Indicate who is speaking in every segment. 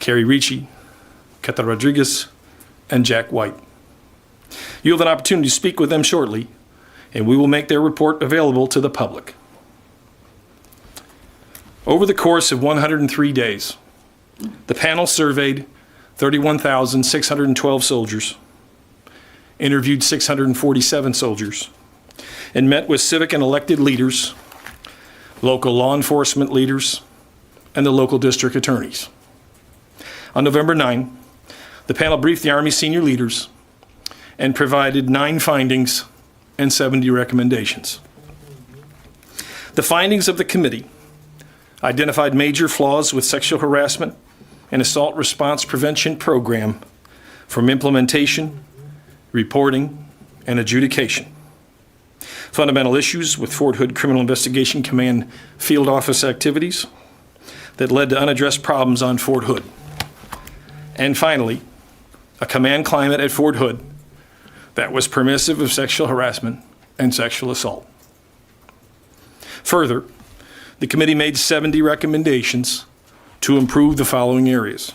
Speaker 1: Carrie Ricci, Keta Rodriguez, and Jack White. You'll have an opportunity to speak with them shortly, and we will make their report available to the public. Over the course of 103 days, the panel surveyed 31,612 soldiers, interviewed 647 soldiers, and met with civic and elected leaders, local law enforcement leaders, and the local district attorneys. On November 9, the panel briefed the Army senior leaders and provided 9 findings and 70 recommendations. The findings of the committee identified major flaws with sexual harassment and assault response prevention program from implementation, reporting, and adjudication. Fundamental issues with Fort Hood Criminal Investigation Command field office activities that led to unaddressed problems on Fort Hood. And finally, a command climate at Fort Hood that was permissive of sexual harassment and sexual assault. Further, the committee made 70 recommendations to improve the following areas: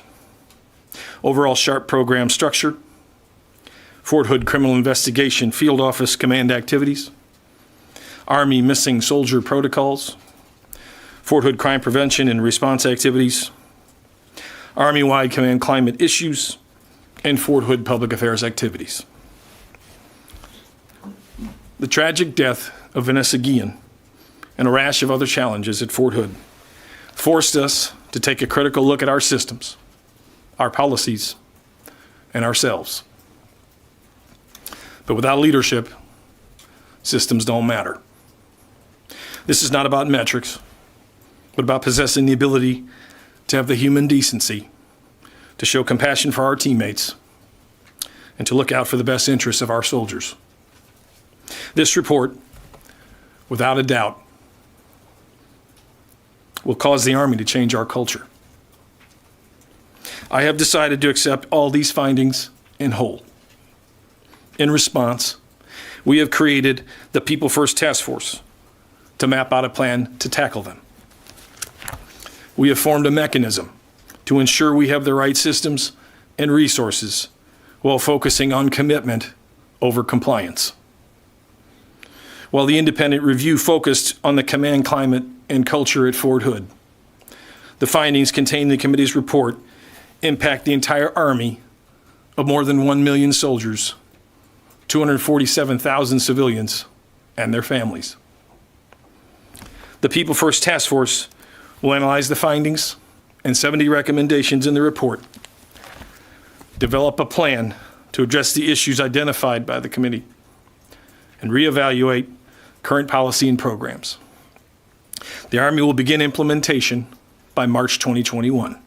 Speaker 1: overall SHARP program structure, Fort Hood Criminal Investigation Field Office Command activities, Army missing soldier protocols, Fort Hood crime prevention and response activities, Army-wide command climate issues, and Fort Hood public affairs activities. The tragic death of Vanessa Guillen and a rash of other challenges at Fort Hood forced us to take a critical look at our systems, our policies, and ourselves. But without leadership, systems don't matter. This is not about metrics, but about possessing the ability to have the human decency to show compassion for our teammates and to look out for the best interests of our soldiers. This report, without a doubt, will cause the Army to change our culture. I have decided to accept all these findings in whole. In response, we have created the People First Task Force to map out a plan to tackle them. We have formed a mechanism to ensure we have the right systems and resources while focusing on commitment over compliance. While the independent review focused on the command climate and culture at Fort Hood, the findings contained in the committee's report impact the entire Army of more than 1 million soldiers, 247,000 civilians, and their families. The People First Task Force will analyze the findings and 70 recommendations in the report, develop a plan to address the issues identified by the committee, and reevaluate current policy and programs. The Army will begin implementation by March 2021.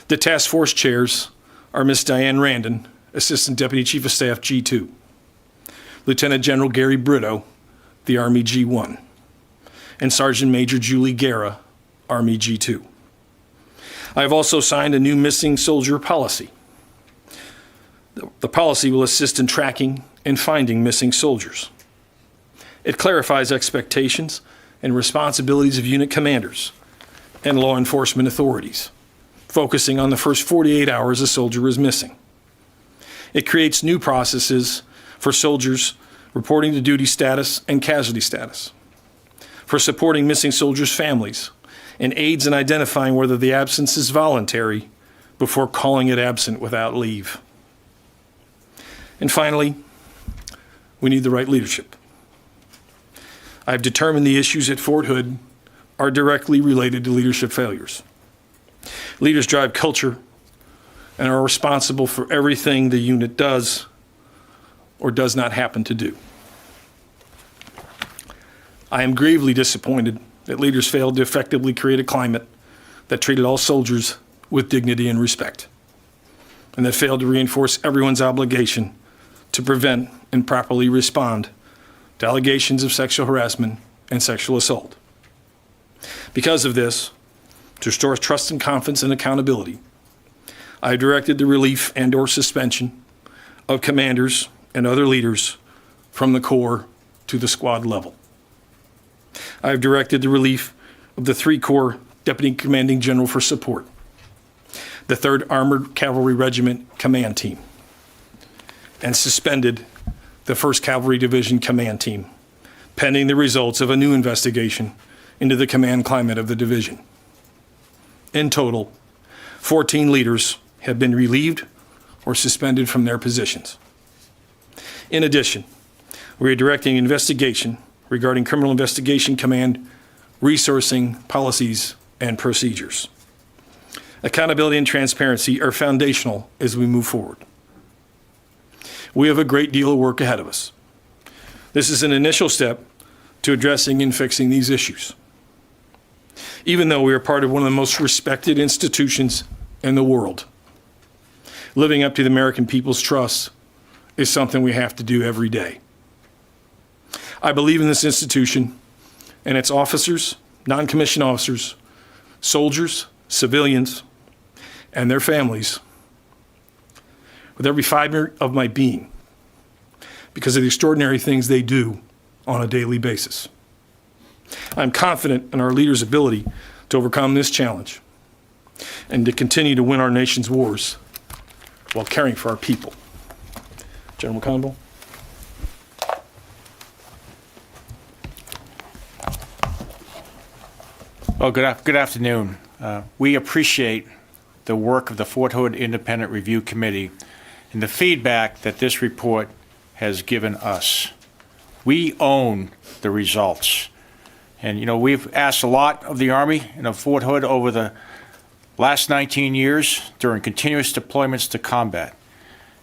Speaker 1: The task force chairs are Ms. Diane Randon, Assistant Deputy Chief of Staff G2, Lieutenant General Gary Brito, the Army G1, and Sergeant Major Julie Guerra, Army G2. I have also signed a new missing soldier policy. The policy will assist in tracking and finding missing soldiers. It clarifies expectations and responsibilities of unit commanders and law enforcement authorities, focusing on the first 48 hours a soldier is missing. It creates new processes for soldiers reporting to duty status and casualty status, for supporting missing soldiers' families, and aids in identifying whether the absence is voluntary before calling it absent without leave. And finally, we need the right leadership. I've determined the issues at Fort Hood are directly related to leadership failures. Leaders drive culture and are responsible for everything the unit does or does not happen to do. I am gravely disappointed that leaders failed to effectively create a climate that treated all soldiers with dignity and respect, and that failed to reinforce everyone's obligation to prevent and properly respond to allegations of sexual harassment and sexual assault. Because of this, to restore trust and confidence and accountability, I have directed the relief and/or suspension of commanders and other leaders from the Corps to the squad level. I have directed the relief of the 3 Corps Deputy Commanding General for support, the 3rd Armored Cavalry Regiment Command Team and suspended the 1st Cavalry Division Command Team, pending the results of a new investigation into the command climate of the division. In total, 14 leaders have been relieved or suspended from their positions. In addition, we are directing investigation regarding Criminal Investigation Command resourcing policies and procedures. Accountability and transparency are foundational as we move forward. We have a great deal of work ahead of us. This is an initial step to addressing and fixing these issues. Even though we are part of one of the most respected institutions in the world, living up to the American people's trust is something we have to do every day. I believe in this institution and its officers, non-commissioned officers, soldiers, civilians, and their families with every fiber of my being because of the extraordinary things they do on a daily basis. I'm confident in our leaders' ability to overcome this challenge and to continue to win our nation's wars while caring for our people. General McConville.
Speaker 2: Well, good afternoon. We appreciate the work of the Fort Hood Independent Review Committee and the feedback that this report has given us. We own the results. And, you know, we've asked a lot of the Army and of Fort Hood over the last 19 years during continuous deployments to combat.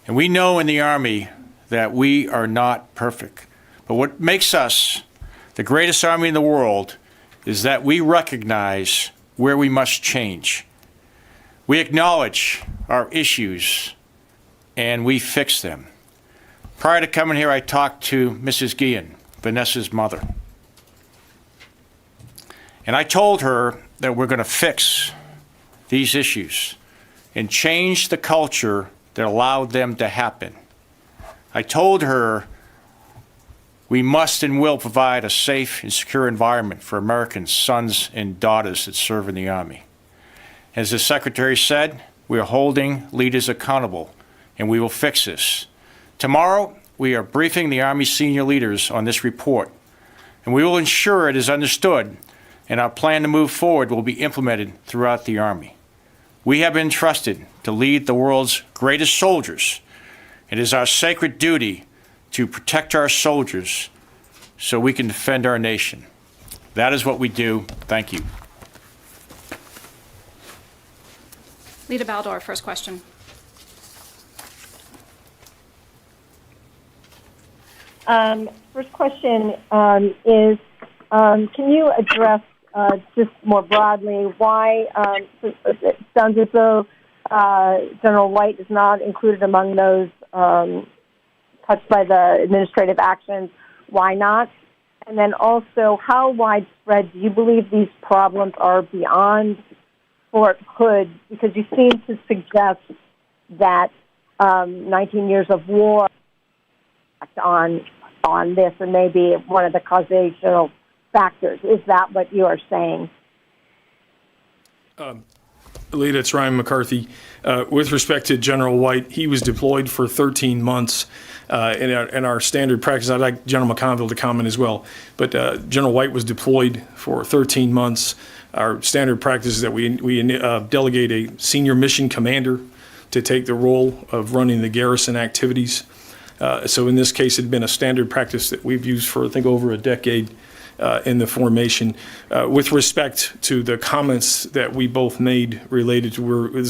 Speaker 2: And we know in the Army that we are not perfect. But what makes us the greatest Army in the world is that we recognize where we must change. We acknowledge our issues and we fix them. Prior to coming here, I talked to Mrs. Guillen, Vanessa's mother. And I told her that we're going to fix these issues and change the culture that allowed them to happen. I told her we must and will provide a safe and secure environment for American sons and daughters that serve in the Army. As the Secretary said, we are holding leaders accountable, and we will fix this. Tomorrow, we are briefing the Army senior leaders on this report, and we will ensure it is understood and our plan to move forward will be implemented throughout the Army. We have been trusted to lead the world's greatest soldiers. It is our sacred duty to protect our soldiers so we can defend our nation. That is what we do. Thank you.
Speaker 3: Lita Baldor, first question.
Speaker 4: First question is, can you address just more broadly why it sounds as though General White is not included among those touched by the administrative actions? Why not? And then also, how widespread do you believe these problems are beyond Fort Hood? Because you seem to suggest that 19 years of war on this and maybe one of the causational factors. Is that what you are saying?
Speaker 1: Lita, it's Ryan McCarthy. With respect to General White, he was deployed for 13 months. In our standard practice, I'd like General McConville to comment as well, but General White was deployed for 13 months. Our standard practice is that we delegate a senior mission commander to take the role of running the garrison activities. So in this case, it had been a standard practice that we've used for, I think, over a decade in the formation. With respect to the comments that we both made related to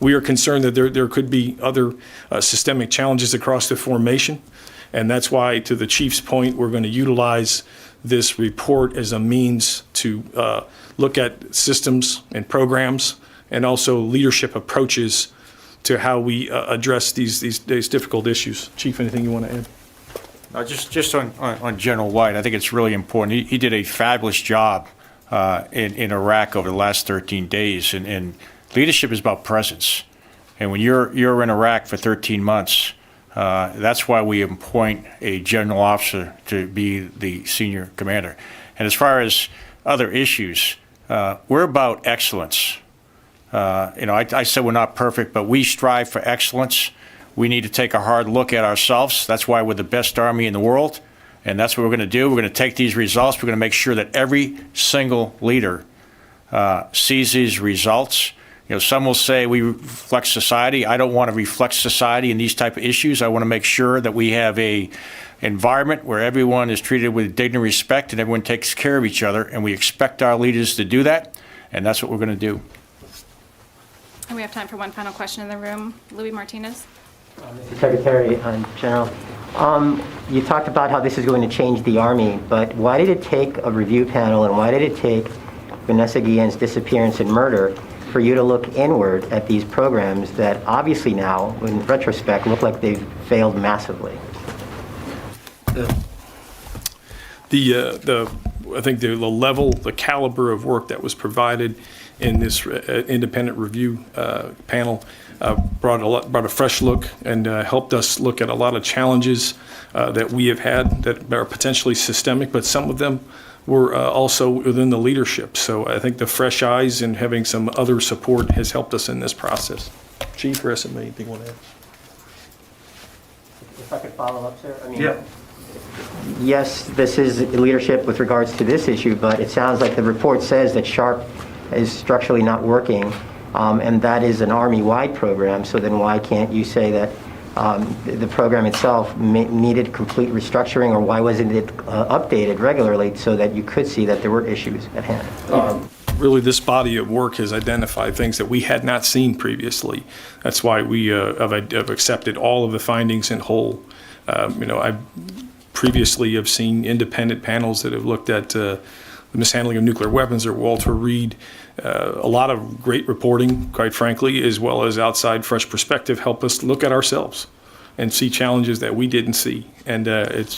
Speaker 1: we are concerned that there could be other systemic challenges across the formation. And that's why, to the chief's point, we're going to utilize this report as a means to look at systems and programs and also leadership approaches to how we address these difficult issues. Chief, anything you want to add?
Speaker 2: Just on General White, I think it's really important. He did a fabulous job in Iraq over the last 13 days, and leadership is about presence. And when you're in Iraq for 13 months, that's why we appoint a general officer to be the senior commander. And as far as other issues, we're about excellence. I said we're not perfect, but we strive for excellence. We need to take a hard look at ourselves. That's why we're the best Army in the world, and that's what we're going to do. We're going to take these results. We're going to make sure that every single leader sees these results. Some will say we reflect society. I don't want to reflect society in these type of issues. I want to make sure that we have a environment where everyone is treated with dignity and respect and everyone takes care of each other, and we expect our leaders to do that, and that's what we're going to do.
Speaker 3: And we have time for one final question in the room. Louis Martinez.
Speaker 5: Mr. Secretary General, you talked about how this is going to change the Army, but why did it take a review panel and why did it take Vanessa Guillen's disappearance and murder for you to look inward at these programs that obviously now, in retrospect, look like they've failed massively?
Speaker 1: I think the level, the caliber of work that was provided in this independent review panel brought a fresh look and helped us look at a lot of challenges that we have had that are potentially systemic, but some of them were also within the leadership. So I think the fresh eyes and having some other support has helped us in this process. Chief or SMA, anything you want to add?
Speaker 5: If I could follow up, sir? Yes, this is leadership with regards to this issue, but it sounds like the report says that SHARP is structurally not working, and that is an Army-wide program, so then why can't you say that the program itself needed complete restructuring, or why wasn't it updated regularly so that you could see that there were issues at hand?
Speaker 1: Really, this body of work has identified things that we had not seen previously. That's why we have accepted all of the findings in whole. I previously have seen independent panels that have looked at the mishandling of nuclear weapons, or Walter Reed. A lot of great reporting, quite frankly, as well as outside fresh perspective, help us look at ourselves and see challenges that we didn't see. And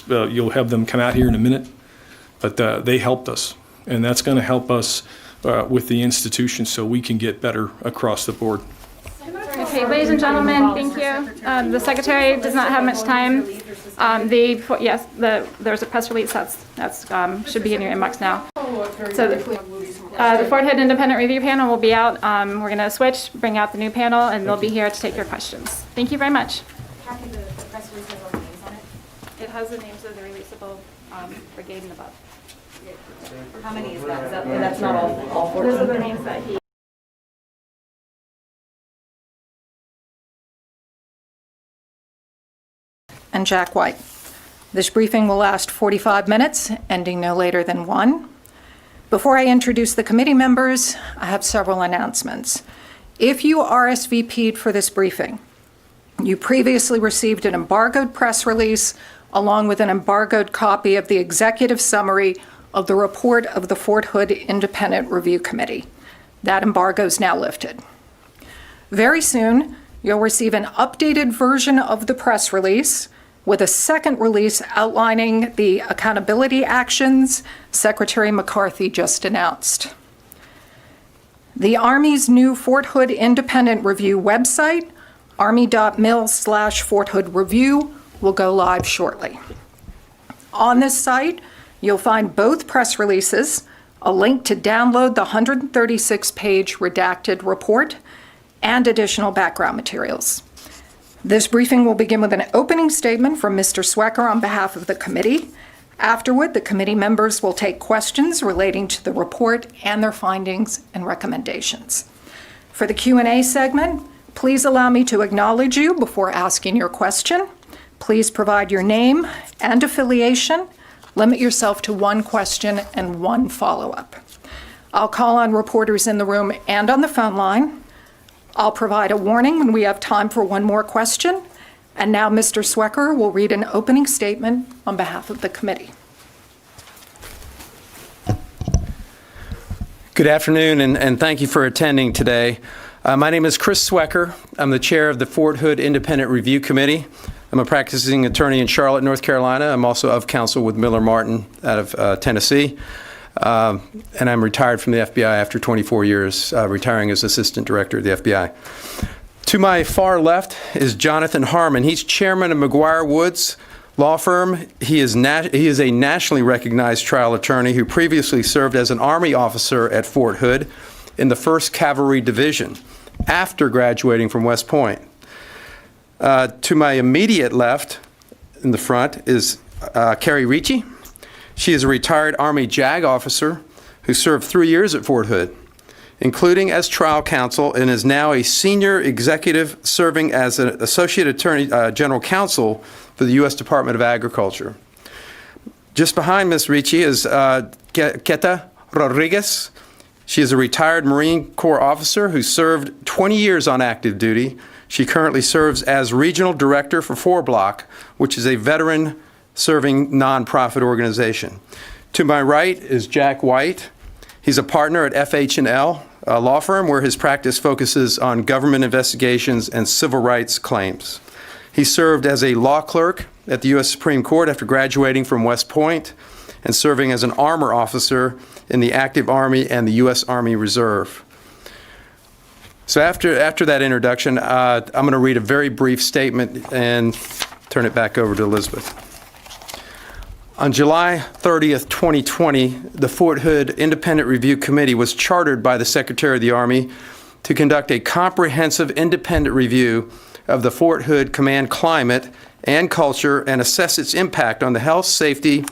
Speaker 1: you'll have them come out here in a minute, but they helped us. And that's going to help us with the institution so we can get better across the board.
Speaker 3: Okay, ladies and gentlemen, thank you. The secretary does not have much time. There's a press release that's should be in your inbox now. So the Fort Hood Independent Review Panel will be out. We're going to switch, bring out the new panel, and they'll be here to take your questions. Thank you very much.
Speaker 6: Kathy, the press release has all the names on it.
Speaker 3: It has the names of the releasable brigade and above.
Speaker 6: How many is that? That's not all 14?
Speaker 3: Those are the names that he...
Speaker 7: And Jack White. This briefing will last 45 minutes, ending no later than 1. Before I introduce the committee members, I have several announcements. If you RSVP'd for this briefing, you previously received an embargoed press release along with an embargoed copy of the executive summary of the report of the Fort Hood Independent Review Committee. That embargo is now lifted. Very soon, you'll receive an updated version of the press release with a second release outlining the accountability actions Secretary McCarthy just announced. The Army's new Fort Hood Independent Review website, army.mil/Fort Hood Review, will go live shortly. On this site, you'll find both press releases, a link to download the 136-page redacted report, and additional background materials. This briefing will begin with an opening statement from Mr. Swecker on behalf of the committee. Afterward, the committee members will take questions relating to the report and their findings and recommendations. For the Q&A segment, please allow me to acknowledge you before asking your question. Please provide your name and affiliation. Limit yourself to one question and one follow-up. I'll call on reporters in the room and on the phone line. I'll provide a warning when we have time for one more question. And now Mr. Swecker will read an opening statement on behalf of the committee.
Speaker 8: Good afternoon, and thank you for attending today. My name is Chris Swecker. I'm the chair of the Fort Hood Independent Review Committee. I'm a practicing attorney in Charlotte, North Carolina. I'm also of counsel with Miller Martin out of Tennessee. And I'm retired from the FBI after 24 years, retiring as assistant director of the FBI. To my far left is Jonathan Harmon. He's chairman of McGuire Woods Law Firm. He is a nationally recognized trial attorney who previously served as an Army officer at Fort Hood. in the 1st Cavalry Division after graduating from West Point. To my immediate left in the front is Carrie Ricci. She is a retired Army JAG officer who served 3 years at Fort Hood, including as trial counsel, and is now a senior executive serving as an associate attorney general counsel for the U.S. Department of Agriculture. Just behind Ms. Ricci is Queta Rodriguez. She is a retired Marine Corps officer who served 20 years on active duty. She currently serves as regional director for 4 Block, which is a veteran-serving nonprofit organization. To my right is Jack White. He's a partner at FH&L, a law firm where his practice focuses on government investigations and civil rights claims. He served as a law clerk at the U.S. Supreme Court after graduating from West Point and serving as an armor officer in the active Army and the U.S. Army Reserve. So after that introduction, I'm going to read a very brief statement and turn it back over to Elizabeth. On July 30th, 2020, the Fort Hood Independent Review Committee was chartered by the Secretary of the Army to conduct a comprehensive independent review of the Fort Hood Command climate and culture and assess its impact on the health, safety,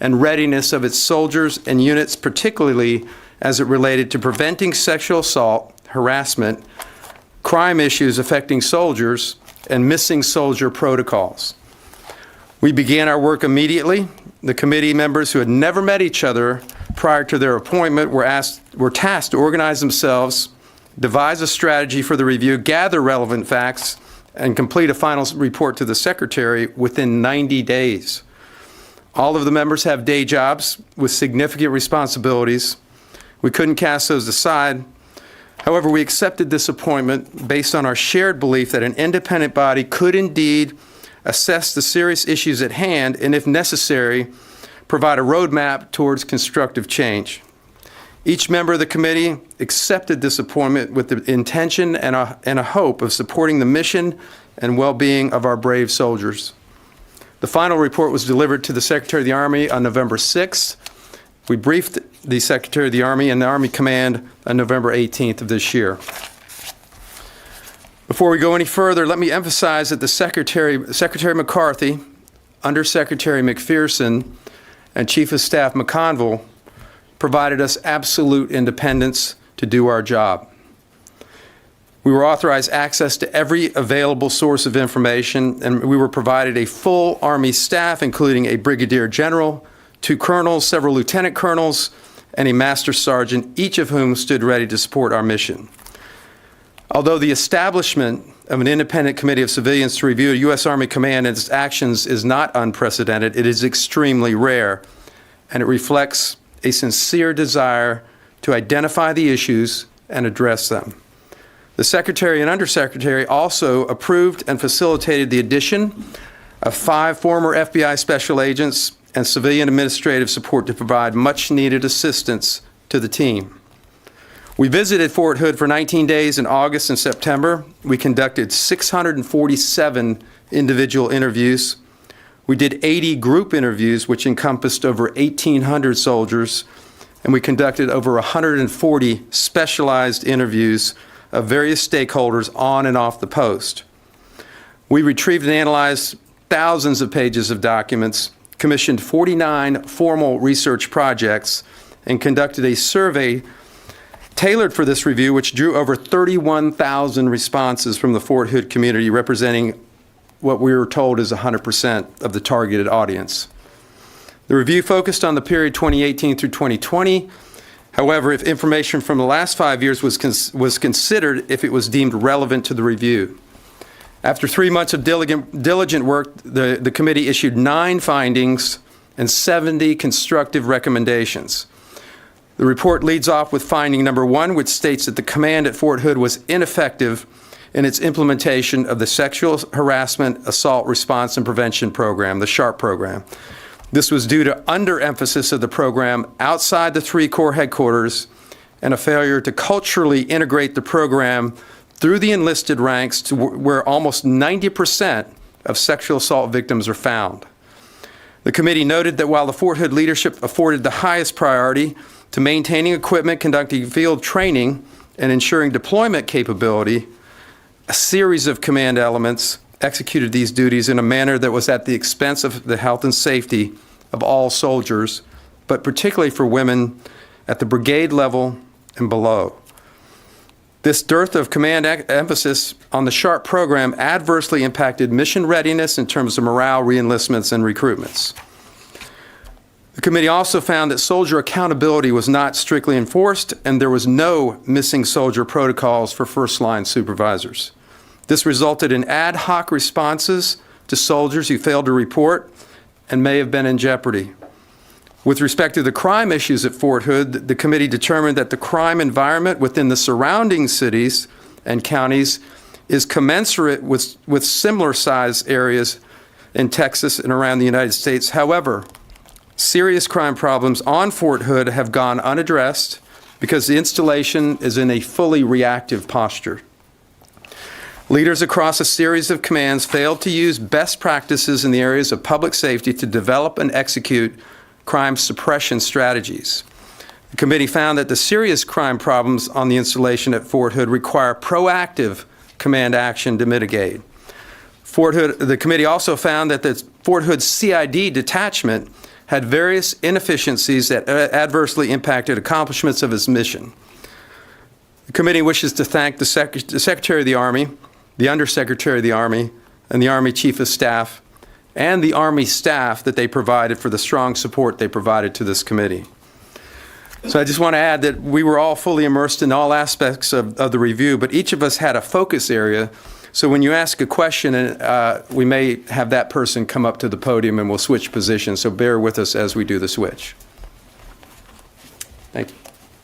Speaker 8: and readiness of its soldiers and units, particularly as it related to preventing sexual assault, harassment, crime issues affecting soldiers, and missing soldier protocols. We began our work immediately. The committee members who had never met each other prior to their appointment were tasked to organize themselves, devise a strategy for the review, gather relevant facts, and complete a final report to the Secretary within 90 days. All of the members have day jobs with significant responsibilities. We couldn't cast those aside. However, we accepted this appointment based on our shared belief that an independent body could indeed assess the serious issues at hand and, if necessary, provide a roadmap towards constructive change. Each member of the committee accepted this appointment with the intention and a hope of supporting the mission and well-being of our brave soldiers. The final report was delivered to the Secretary of the Army on November 6th. We briefed the Secretary of the Army and the Army Command on November 18th of this year. Before we go any further, let me emphasize that Secretary McCarthy, Undersecretary McPherson, and Chief of Staff McConville provided us absolute independence to do our job. We were authorized access to every available source of information, and we were provided a full Army staff, including a brigadier general, 2 colonels, several lieutenant colonels, and a master sergeant, each of whom stood ready to support our mission. Although the establishment of an independent committee of civilians to review a U.S. Army command and its actions is not unprecedented, it is extremely rare, and it reflects a sincere desire to identify the issues and address them. The Secretary and Undersecretary also approved and facilitated the addition of 5 former FBI special agents and civilian administrative support to provide much-needed assistance to the team. We visited Fort Hood for 19 days in August and September. We conducted 647 individual interviews. We did 80 group interviews, which encompassed over 1,800 soldiers, and we conducted over 140 specialized interviews of various stakeholders on and off the post. We retrieved and analyzed thousands of pages of documents, commissioned 49 formal research projects, and conducted a survey tailored for this review, which drew over 31,000 responses from the Fort Hood community, representing what we were told is 100% of the targeted audience. The review focused on the period 2018 through 2020. However, if information from the last 5 years was considered if it was deemed relevant to the review. After 3 months of diligent work, the committee issued 9 findings and 70 constructive recommendations. The report leads off with finding number 1, which states that the command at Fort Hood was ineffective in its implementation of the Sexual Harassment, Assault Response and Prevention Program, the SHARP program. This was due to underemphasis of the program outside the 3 Corps headquarters and a failure to culturally integrate the program through the enlisted ranks to where almost 90% of sexual assault victims are found. The committee noted that while the Fort Hood leadership afforded the highest priority to maintaining equipment, conducting field training, and ensuring deployment capability, a series of command elements executed these duties in a manner that was at the expense of the health and safety of all soldiers, but particularly for women at the brigade level and below. This dearth of command emphasis on the SHARP program adversely impacted mission readiness in terms of morale, reenlistments, and recruitments. The committee also found that soldier accountability was not strictly enforced, and there was no missing soldier protocols for first-line supervisors. This resulted in ad hoc responses to soldiers who failed to report and may have been in jeopardy. With respect to the crime issues at Fort Hood, the committee determined that the crime environment within the surrounding cities and counties is commensurate with similar size areas in Texas and around the United States. However, serious crime problems on Fort Hood have gone unaddressed because the installation is in a fully reactive posture. Leaders across a series of commands failed to use best practices in the areas of public safety to develop and execute crime suppression strategies. The committee found that the serious crime problems on the installation at Fort Hood require proactive command action to mitigate. The committee also found that the Fort Hood CID detachment had various inefficiencies that adversely impacted accomplishments of its mission. The committee wishes to thank the Secretary of the Army, the Undersecretary of the Army, and the Army Chief of Staff, and the Army staff that they provided for the strong support they provided to this committee. So I just want to add that we were all fully immersed in all aspects of the review, but each of us had a focus area. So when you ask a question, we may have that person come up to the podium and we'll switch positions. So bear with us as we do the switch. Thank you.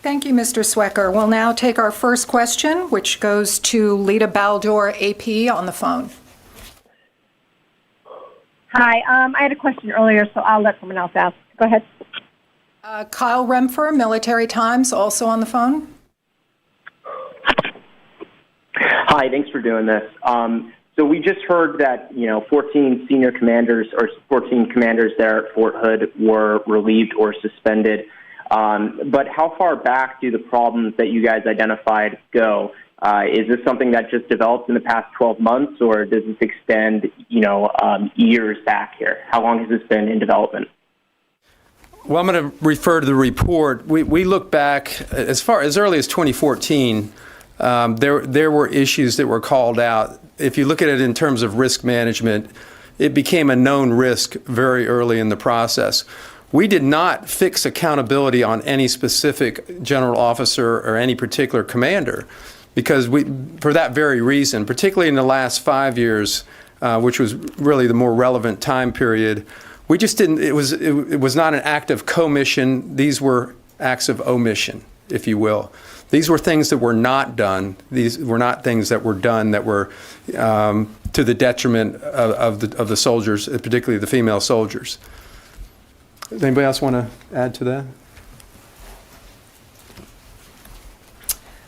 Speaker 7: Thank you, Mr. Swecker. We'll now take our first question, which goes to Lita Baldor, AP, on the phone.
Speaker 4: Hi, I had a question earlier, so I'll let someone else ask. Go ahead.
Speaker 7: Kyle Remfer, Military Times, also on the phone.
Speaker 9: Hi, thanks for doing this. So we just heard that, 14 senior commanders or 14 commanders there at Fort Hood were relieved or suspended. But how far back do the problems that you guys identified go? Is this something that just developed in the past 12 months, or does this extend, years back here? How long has this been in development?
Speaker 8: Well, I'm going to refer to the report. We look back as early as 2014. There were issues that were called out. If you look at it in terms of risk management, it became a known risk very early in the process. We did not fix accountability on any specific general officer or any particular commander, because for that very reason, particularly in the last 5 years, which was really the more relevant time period, we just didn't. It was not an act of commission. These were acts of omission, if you will. These were things that were not done. These were not things that were done that were to the detriment of the soldiers, particularly the female soldiers. Does anybody else want to add to that?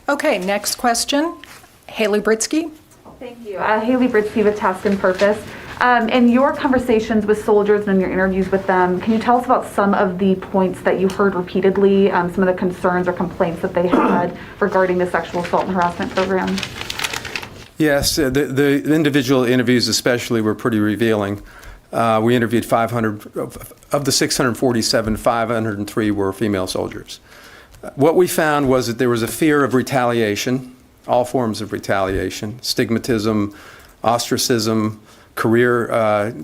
Speaker 7: Okay, next question. Haley Britsky.
Speaker 6: Thank you. Haley Britsky with Task and Purpose. In your conversations with soldiers and your interviews with them, can you tell us about some of the points that you heard repeatedly, some of the concerns or complaints that they had regarding the sexual assault and harassment program?
Speaker 8: Yes, the individual interviews especially were pretty revealing. We interviewed 500, of the 647, 503 were female soldiers. What we found was that there was a fear of retaliation, all forms of retaliation, stigmatism, ostracism, career,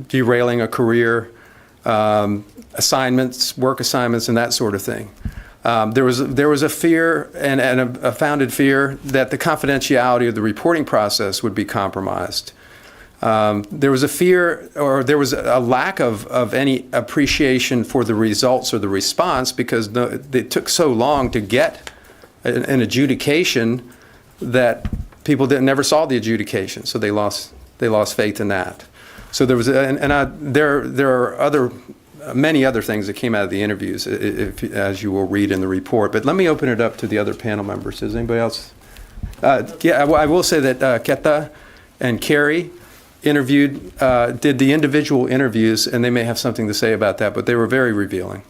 Speaker 8: derailing a career, assignments, work assignments, and that sort of thing. There was a fear and a founded fear that the confidentiality of the reporting process would be compromised. There was a fear, or there was a lack of any appreciation for the results or the response, because it took so long to get an adjudication that people never saw the adjudication, so they lost faith in that. So there was, there are many other things that came out of the interviews, as you will read in the report. But let me open it up to the other panel members. Does anybody else? Yeah, I will say that Keta and Carrie did the individual interviews, and they may have something to say about that, but they were very revealing.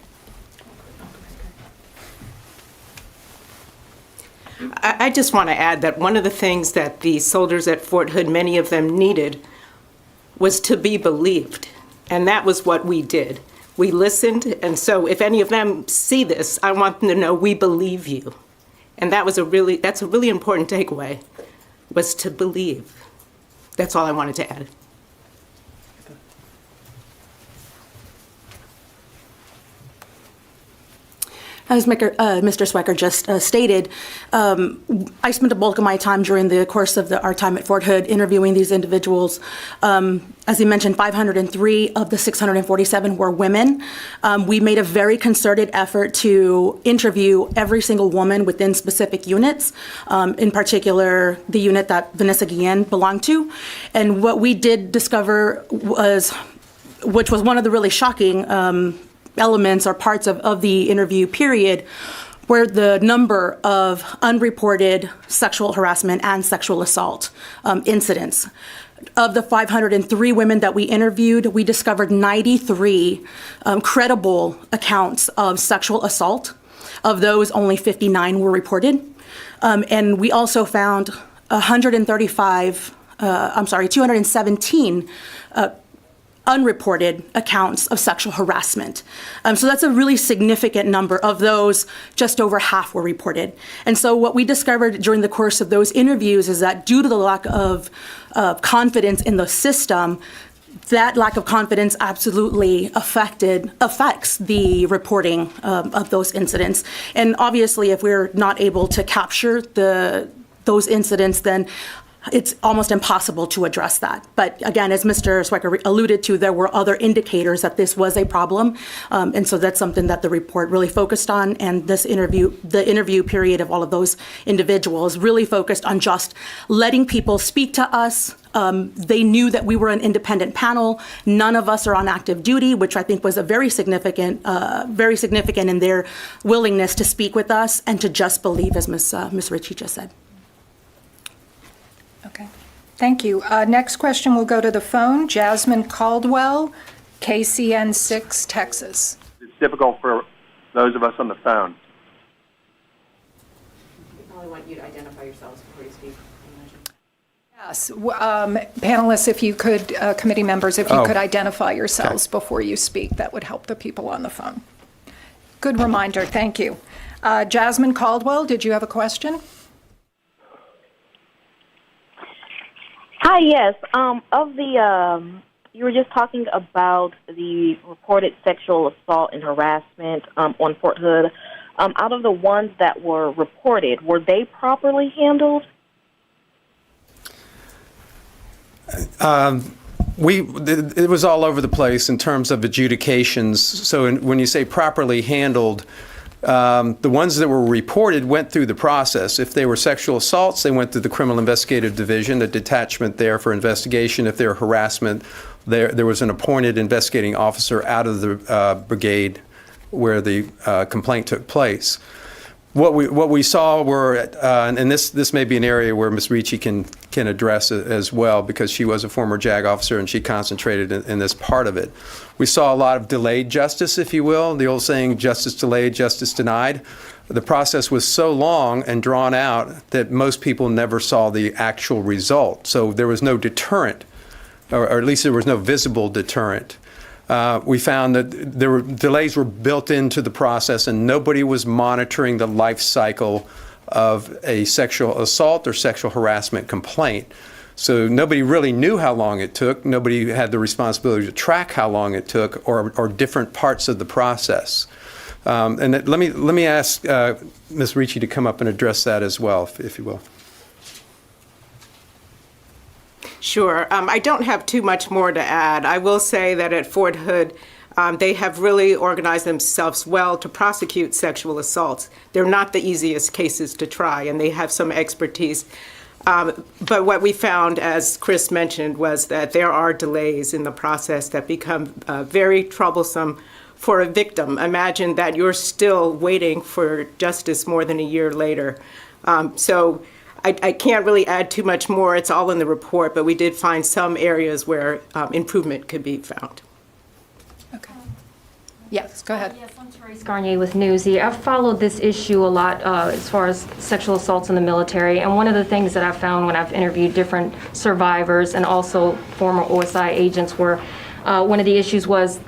Speaker 10: I just want to add that one of the things that the soldiers at Fort Hood, many of them needed, was to be believed. And that was what we did. We listened, and so if any of them see this, I want them to know we believe you. And that's a really important takeaway, was to believe. That's all I wanted to add.
Speaker 11: As Mr. Swecker just stated, I spent a bulk of my time during the course of our time at Fort Hood interviewing these individuals. As he mentioned, 503 of the 647 were women. We made a very concerted effort to interview every single woman within specific units, in particular the unit that Vanessa Guillen belonged to. And what we did discover was, which was one of the really shocking elements or parts of the interview period, where the number of unreported sexual harassment and sexual assault incidents. Of the 503 women that we interviewed, we discovered 93 credible accounts of sexual assault. Of those, only 59 were reported. And we also found 217 unreported accounts of sexual harassment. So that's a really significant number. Of those, just over half were reported. And so what we discovered during the course of those interviews is that due to the lack of confidence in the system, that lack of confidence absolutely affects the reporting of those incidents. And obviously, if we're not able to capture those incidents, then it's almost impossible to address that. But again, as Mr. Swecker alluded to, there were other indicators that this was a problem. And so that's something that the report really focused on. And the interview period of all of those individuals really focused on just letting people speak to us. They knew that we were an independent panel. None of us are on active duty, which I think was a very significant in their willingness to speak with us and to just believe, as Ms. Ritchie just said.
Speaker 7: Okay, thank you. Next question will go to the phone. Jasmine Caldwell, KCN 6, Texas.
Speaker 12: It's difficult for those of us on the phone.
Speaker 13: We probably want you to identify yourselves before you speak.
Speaker 7: Yes, panelists, if you could, committee members, if you could identify yourselves before you speak, that would help the people on the phone. Good reminder, thank you. Jasmine Caldwell, did you have a question?
Speaker 14: Hi, yes. You were just talking about the reported sexual assault and harassment on Fort Hood. Out of the ones that were reported, were they properly handled?
Speaker 8: It was all over the place in terms of adjudications. So when you say properly handled, the ones that were reported went through the process. If they were sexual assaults, they went through the Criminal Investigative Division, a detachment there for investigation. If they were harassment, there was an appointed investigating officer out of the brigade where the complaint took place. What we saw were, and this may be an area where Ms. Ricci can address it as well, because she was a former JAG officer and she concentrated in this part of it. We saw a lot of delayed justice, if you will, the old saying, justice delayed, justice denied. The process was so long and drawn out that most people never saw the actual result. So there was no deterrent, or at least there was no visible deterrent. We found that delays were built into the process and nobody was monitoring the life cycle of a sexual assault or sexual harassment complaint. So nobody really knew how long it took. Nobody had the responsibility to track how long it took or different parts of the process. And let me ask Ms. Ricci to come up and address that as well, if you will.
Speaker 10: Sure. I don't have too much more to add. I will say that at Fort Hood, they have really organized themselves well to prosecute sexual assaults. They're not the easiest cases to try, and they have some expertise. But what we found, as Chris mentioned, was that there are delays in the process that become very troublesome for a victim. Imagine that you're still waiting for justice more than a year later. So I can't really add too much more. It's all in the report, but we did find some areas where improvement could be found.
Speaker 7: Okay. Yes, go ahead.
Speaker 15: Yes, I'm Therese Garnier with Newsy. I've followed this issue a lot as far as sexual assaults in the military, and one of the things that I found when I've interviewed different survivors and also former OSI agents were one of the issues was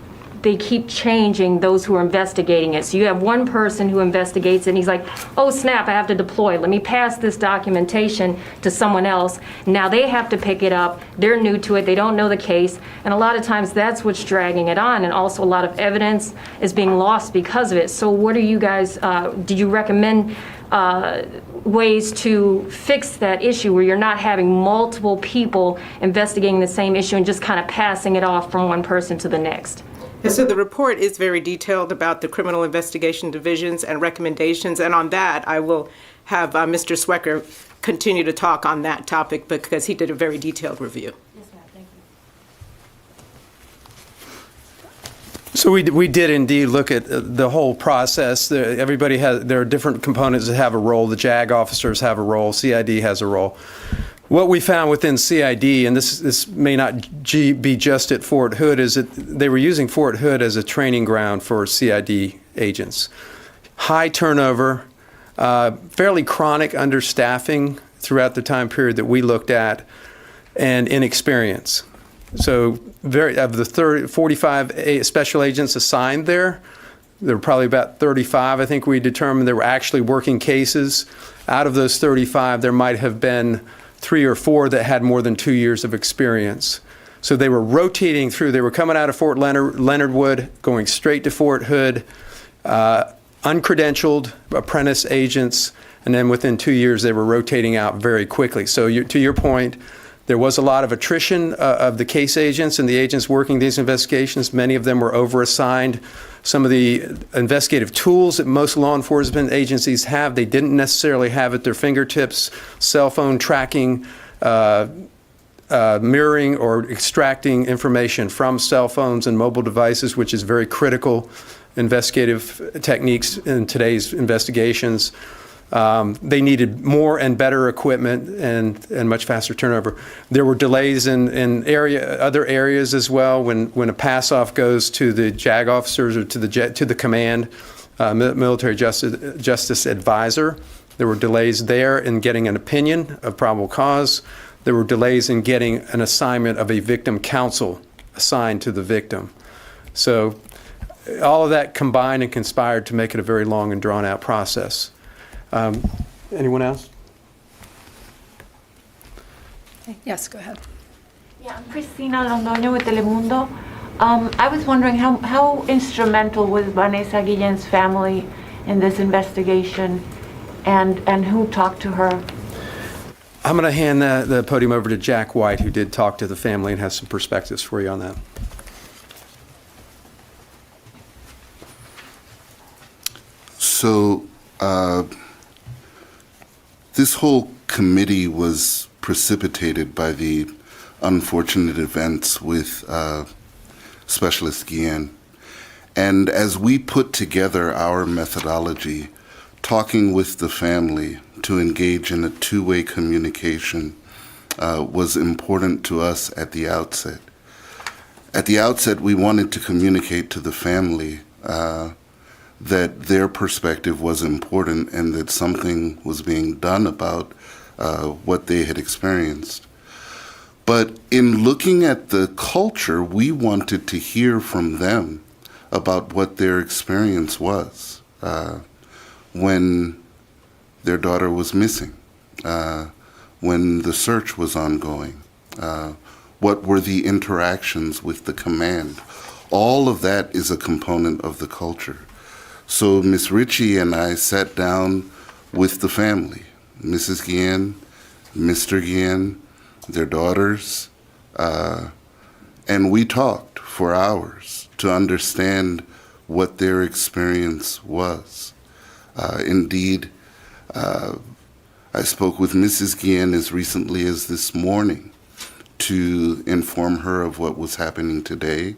Speaker 15: they keep changing those who are investigating it. So you have one person who investigates it and he's like, oh snap, I have to deploy. Let me pass this documentation to someone else. Now they have to pick it up. They're new to it. They don't know the case. And a lot of times that's what's dragging it on. And also a lot of evidence is being lost because of it. So what are you guys, did you recommend ways to fix that issue where you're not having multiple people investigating the same issue and just kind of passing it off from one person to the next?
Speaker 10: And so the report is very detailed about the criminal investigation divisions and recommendations, and on that, I will have Mr. Swecker continue to talk on that topic because he did a very detailed review.
Speaker 15: Yes, ma'am. Thank you.
Speaker 8: So we did indeed look at the whole process. There are different components that have a role. The JAG officers have a role. CID has a role. What we found within CID, and this may not be just at Fort Hood, is that they were using Fort Hood as a training ground for CID agents. High turnover, fairly chronic understaffing throughout the time period that we looked at, and inexperience. So of the 45 special agents assigned there were probably about 35, I think we determined, that were actually working cases. Out of those 35, there might have been 3 or 4 that had more than 2 years of experience. So they were rotating through. They were coming out of Fort Leonard Wood, going straight to Fort Hood, uncredentialed apprentice agents, and then within 2 years they were rotating out very quickly. So to your point, there was a lot of attrition of the case agents and the agents working these investigations. Many of them were overassigned. Some of the investigative tools that most law enforcement agencies have, they didn't necessarily have at their fingertips. Cell phone tracking, mirroring or extracting information from cell phones and mobile devices, which is very critical investigative techniques in today's investigations. They needed more and better equipment and much faster turnover. There were delays in other areas as well. When a pass-off goes to the JAG officers or to the command, military justice advisor, there were delays there in getting an opinion of probable cause. There were delays in getting an assignment of a victim counsel assigned to the victim. So all of that combined and conspired to make it a very long and drawn-out process. Anyone else?
Speaker 7: Yes, go ahead.
Speaker 16: Yeah, I'm Cristina Londoño with Telemundo. I was wondering how instrumental was Vanessa Guillen's family in this investigation, and who talked to her?
Speaker 8: I'm going to hand the podium over to Jack White, who did talk to the family and has some perspectives for you on that.
Speaker 17: So, this whole committee was precipitated by the unfortunate events with Specialist Guillen. And as we put together our methodology, talking with the family to engage in a two-way communication was important to us at the outset. At the outset, we wanted to communicate to the family that their perspective was important and that something was being done about what they had experienced. But in looking at the culture, we wanted to hear from them about what their experience was when their daughter was missing, when the search was ongoing, what were the interactions with the command. All of that is a component of the culture. So Ms. Ritchie and I sat down with the family, Mrs. Guillen, Mr. Guillen, their daughters, and we talked for hours to understand what their experience was. Indeed, I spoke with Mrs. Guillen as recently as this morning to inform her of what was happening today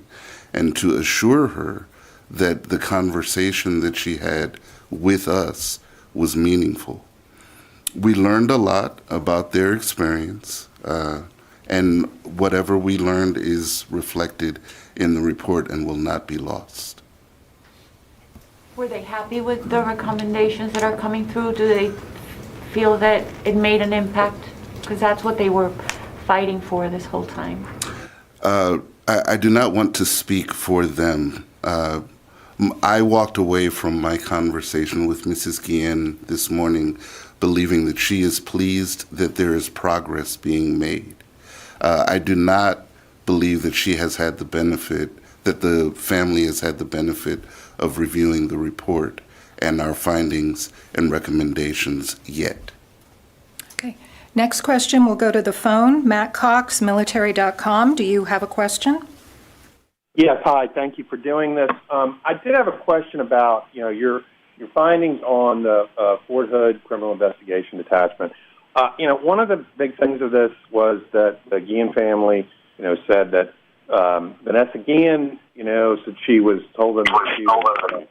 Speaker 17: and to assure her that the conversation that she had with us was meaningful. We learned a lot about their experience, and whatever we learned is reflected in the report and will not be lost.
Speaker 16: Were they happy with the recommendations that are coming through? Do they feel that it made an impact? Because that's what they were fighting for this whole time.
Speaker 17: I do not want to speak for them. I walked away from my conversation with Mrs. Guillen this morning believing that she is pleased that there is progress being made. I do not believe that she has had the benefit, that the family has had the benefit of reviewing the report and our findings and recommendations yet.
Speaker 7: Okay. Next question will go to the phone. Matt Cox, military.com. Do you have a question?
Speaker 12: Yes, hi. Thank you for doing this. I did have a question about, your findings on the Fort Hood Criminal Investigation Detachment. One of the big things of this was that the Guillen family, said that Vanessa Guillen, said she was told them that she was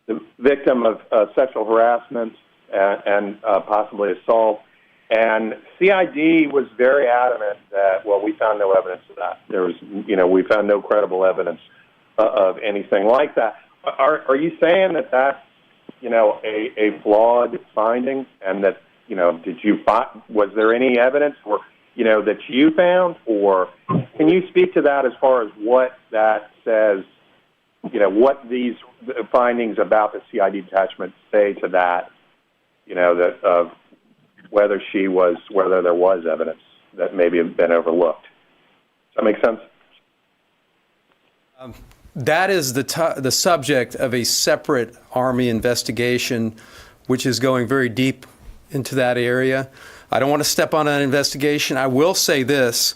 Speaker 12: the victim of sexual harassment and possibly assault. And CID was very adamant that, we found no evidence of that. There was, we found no credible evidence of anything like that. Are you saying that that's, a flawed finding, and that, was there any evidence or, that you found, or can you speak to that as far as what that says, what these findings about the CID detachment say to that, that of whether there was evidence that maybe had been overlooked? Does that make sense?
Speaker 8: That is the subject of a separate Army investigation, which is going very deep into that area. I don't want to step on that investigation. I will say this.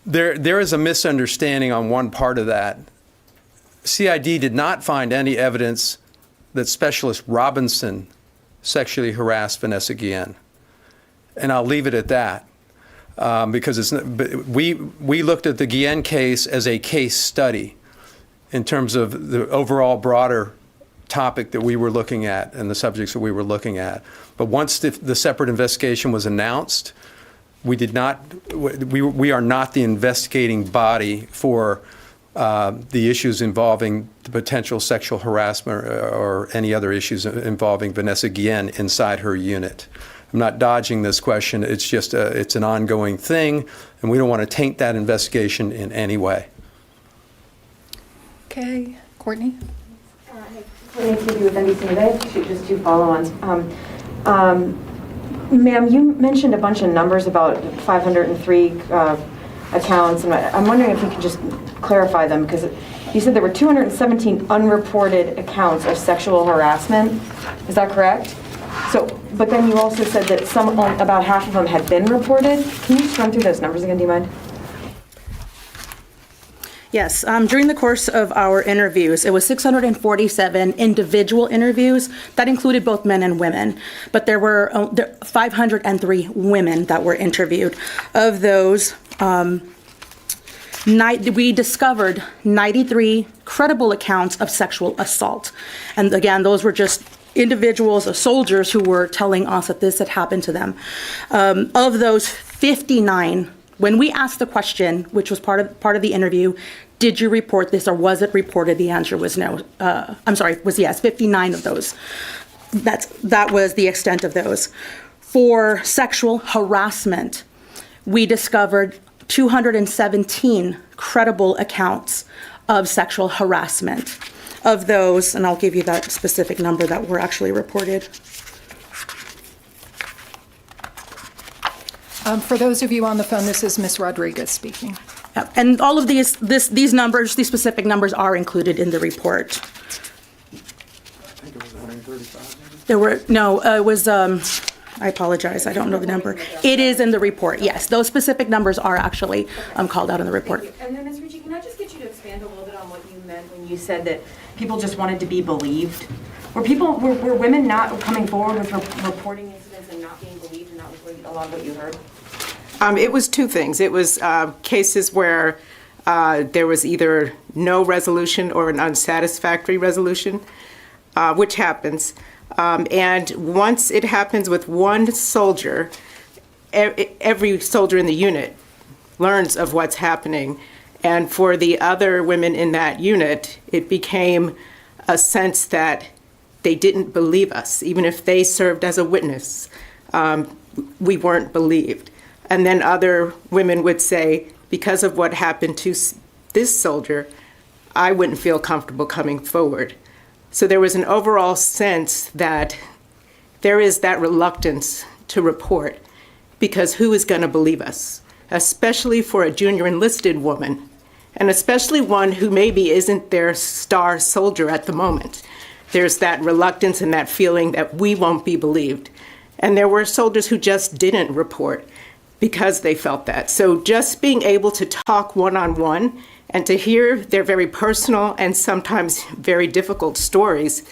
Speaker 8: There is a misunderstanding on one part of that. CID did not find any evidence that Specialist Robinson sexually harassed Vanessa Guillen. And I'll leave it at that. Because we looked at the Guillen case as a case study in terms of the overall broader topic that we were looking at and the subjects that we were looking at. But once the separate investigation was announced, we are not the investigating body for the issues involving the potential sexual harassment or any other issues involving Vanessa Guillen inside her unit. I'm not dodging this question. It's just it's an ongoing thing, and we don't want to taint that investigation in any way.
Speaker 7: Okay. Courtney?
Speaker 13: Courtney Kibbe with NBC News. I have just two follow-ons. Ma'am, you mentioned a bunch of numbers about 503 accounts, and I'm wondering if you could just clarify them, because you said there were 217 unreported accounts of sexual harassment. Is that correct? But then you also said that about half of them had been reported. Can you just run through those numbers again, do you mind?
Speaker 11: Yes, during the course of our interviews, it was 647 individual interviews. That included both men and women, but there were 503 women that were interviewed. Of those, we discovered 93 credible accounts of sexual assault. And again, those were just individuals, soldiers who were telling us that this had happened to them. Of those, 59, when we asked the question, which was part of the interview, did you report this or was it reported? The answer was no. Was yes, 59 of those. That was the extent of those. For sexual harassment, we discovered 217 credible accounts of sexual harassment. Of those, and I'll give you that specific number that were actually reported.
Speaker 7: For those of you on the phone, this is Ms. Rodriguez speaking.
Speaker 11: Yep. And all of these numbers, these specific numbers are included in the report.
Speaker 2: I think it was 135.
Speaker 11: There were, no, it was, I apologize, I don't know the number. It is in the report, yes. Those specific numbers are actually called out in the report.
Speaker 13: And then, Ms. Ricci, can I just get you to expand a little bit on what you meant when you said that people just wanted to be believed? Were women not coming forward with reporting incidents and not being believed, and that was a lot of what you heard?
Speaker 10: It was two things. It was cases where there was either no resolution or an unsatisfactory resolution, which happens. And once it happens with one soldier, every soldier in the unit learns of what's happening. And for the other women in that unit, it became a sense that they didn't believe us. Even if they served as a witness, we weren't believed. And then other women would say, because of what happened to this soldier, I wouldn't feel comfortable coming forward. So there was an overall sense that there is that reluctance to report, because who is going to believe us, especially for a junior enlisted woman, and especially one who maybe isn't their star soldier at the moment. There's that reluctance and that feeling that we won't be believed. And there were soldiers who just didn't report because they felt that. So just being able to talk one-on-one and to hear their very personal and sometimes very difficult stories,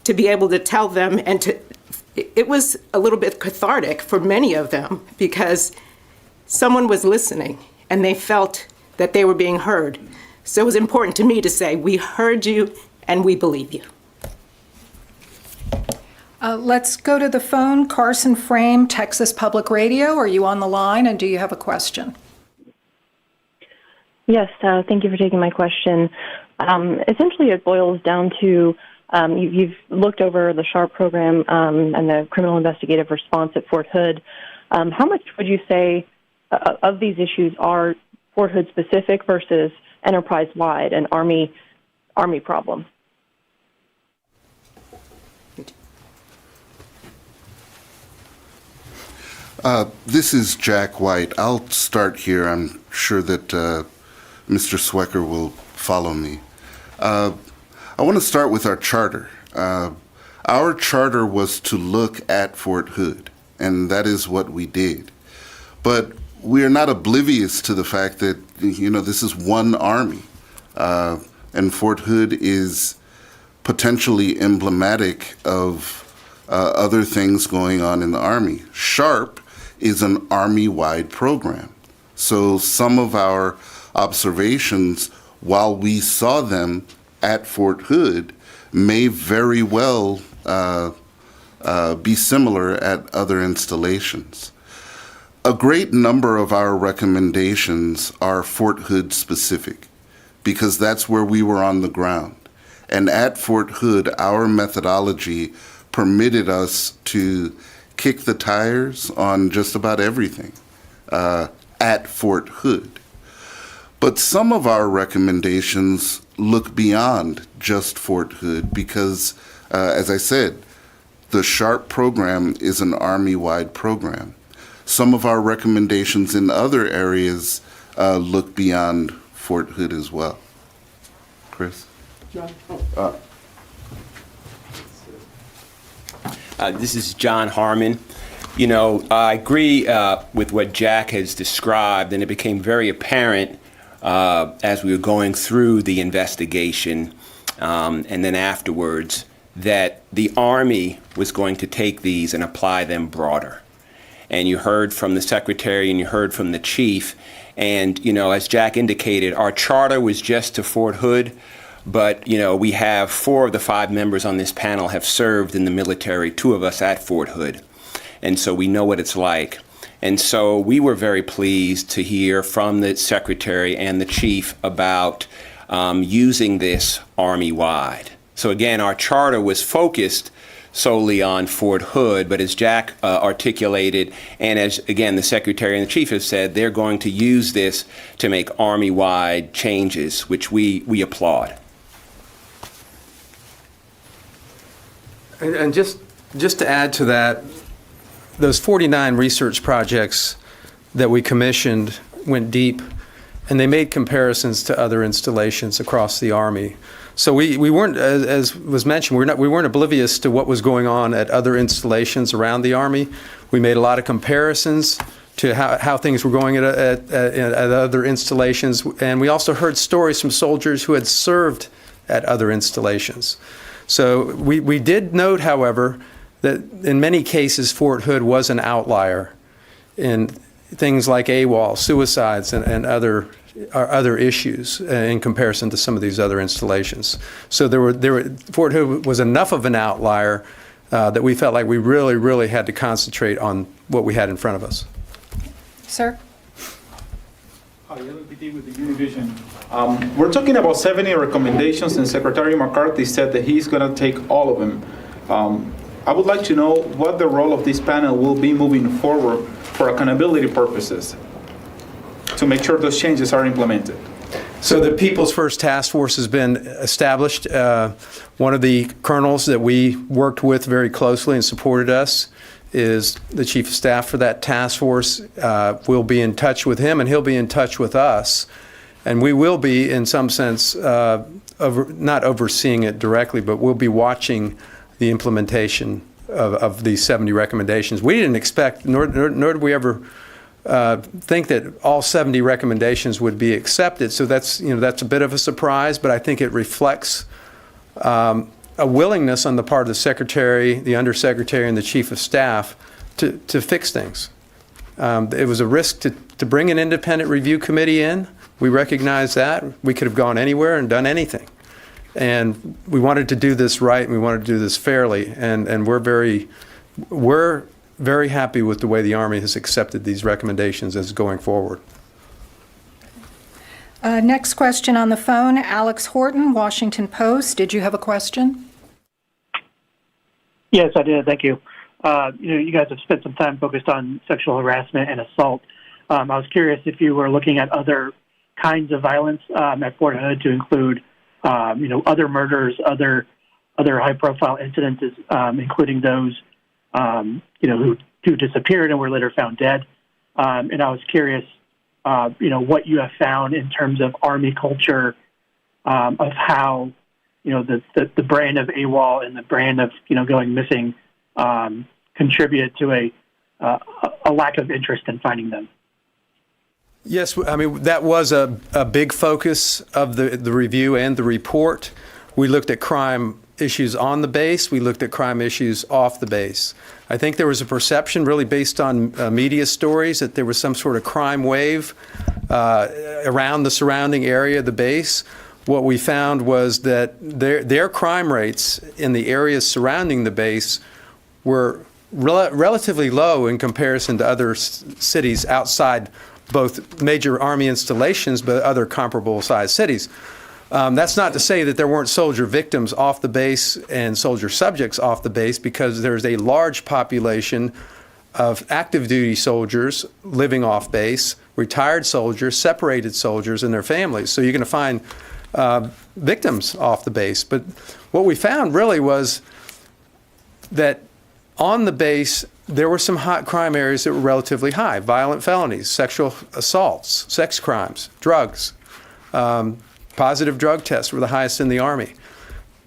Speaker 10: to be able to tell them, and it was a little bit cathartic for many of them, because someone was listening and they felt that they were being heard. So it was important to me to say, we heard you and we believe you.
Speaker 7: Let's go to the phone. Carson Frame, Texas Public Radio. Are you on the line, and do you have a question?
Speaker 18: Yes, thank you for taking my question. Essentially, it boils down to you've looked over the SHARP program and the criminal investigative response at Fort Hood. How much would you say of these issues are Fort Hood specific versus enterprise-wide, an Army problem?
Speaker 17: This is Jack White. I'll start here. I'm sure that Mr. Swecker will follow me. I want to start with our charter. Our charter was to look at Fort Hood, and that is what we did. But we are not oblivious to the fact that, this is one Army, and Fort Hood is potentially emblematic of other things going on in the Army. SHARP is an Army-wide program. So some of our observations, while we saw them at Fort Hood, may very well be similar at other installations. A great number of our recommendations are Fort Hood specific, because that's where we were on the ground. And at Fort Hood, our methodology permitted us to kick the tires on just about everything at Fort Hood. But some of our recommendations look beyond just Fort Hood because, as I said, the SHARP program is an Army-wide program. Some of our recommendations in other areas look beyond Fort Hood as well. Chris?
Speaker 19: This is John Harmon. I agree with what Jack has described, and it became very apparent as we were going through the investigation and then afterwards that the Army was going to take these and apply them broader. And you heard from the Secretary and you heard from the Chief, and as Jack indicated, our charter was just to Fort Hood. But, we have 4 of the 5 members on this panel have served in the military, 2 of us at Fort Hood. And so we know what it's like. And so we were very pleased to hear from the Secretary and the Chief about using this Army-wide. So again, our charter was focused solely on Fort Hood, but as Jack articulated, and as, again, the Secretary and the Chief have said, they're going to use this to make Army-wide changes, which we applaud.
Speaker 8: And just to add to that, those 49 research projects that we commissioned went deep, and they made comparisons to other installations across the Army. So we weren't, as was mentioned, we weren't oblivious to what was going on at other installations around the Army. We made a lot of comparisons to how things were going at other installations, and we also heard stories from soldiers who had served at other installations. So we did note, however, that in many cases Fort Hood was an outlier in things like AWOL, suicides, and other issues in comparison to some of these other installations. So Fort Hood was enough of an outlier that we felt like we really, really had to concentrate on what we had in front of us.
Speaker 7: Sir?
Speaker 20: Hi, LPD with the Univision. We're talking about 70 recommendations, and Secretary McCarthy said that he's going to take all of them. I would like to know what the role of this panel will be moving forward for accountability purposes to make sure those changes are implemented.
Speaker 8: So the People's First Task Force has been established. One of the colonels that we worked with very closely and supported us is the Chief of Staff for that task force. We'll be in touch with him, and he'll be in touch with us. And we will be, in some sense, not overseeing it directly, but we'll be watching the implementation of these 70 recommendations. We didn't expect, nor did we ever think that all 70 recommendations would be accepted. So that's a bit of a surprise, but I think it reflects a willingness on the part of the Secretary, the Undersecretary, and the Chief of Staff to fix things. It was a risk to bring an independent review committee in. We recognize that. We could have gone anywhere and done anything. And we wanted to do this right, and we wanted to do this fairly. And we're very happy with the way the Army has accepted these recommendations as going forward.
Speaker 7: Next question on the phone, Alex Horton, Washington Post. Did you have a question?
Speaker 21: Yes, I did. Thank you. You guys have spent some time focused on sexual harassment and assault. I was curious if you were looking at other kinds of violence at Fort Hood to include, other murders, other high-profile incidences, including those, who disappeared and were later found dead. And I was curious, what you have found in terms of Army culture, of how, the brand of AWOL and the brand of, going missing contributed to a lack of interest in finding them.
Speaker 8: Yes, I mean, that was a big focus of the review and the report. We looked at crime issues on the base. We looked at crime issues off the base. I think there was a perception really based on media stories that there was some sort of crime wave around the surrounding area of the base. What we found was that their crime rates in the areas surrounding the base were relatively low in comparison to other cities outside both major Army installations, but other comparable sized cities. That's not to say that there weren't soldier victims off the base and soldier subjects off the base, because there's a large population of active duty soldiers living off base, retired soldiers, separated soldiers and their families. So you're going to find victims off the base. But what we found really was that on the base, there were some hot crime areas that were relatively high: violent felonies, sexual assaults, sex crimes, drugs. Positive drug tests were the highest in the Army.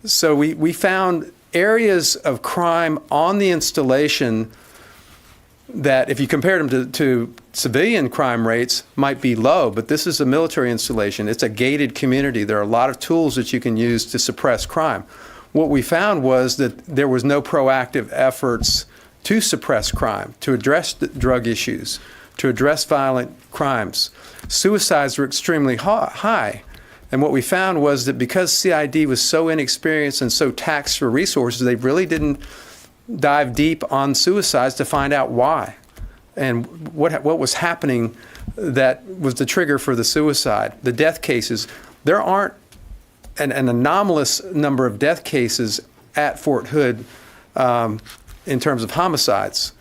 Speaker 8: So we found areas of crime on the installation that, if you compared them to civilian crime rates, might be low, but this is a military installation. It's a gated community. There are a lot of tools that you can use to suppress crime. What we found was that there was no proactive efforts to suppress crime, to address the drug issues, to address violent crimes. Suicides were extremely high. And what we found was that because CID was so inexperienced and so taxed for resources, they really didn't dive deep on suicides to find out why and what was happening that was the trigger for the suicide. The death cases, there aren't an anomalous number of death cases at Fort Hood in terms of homicides.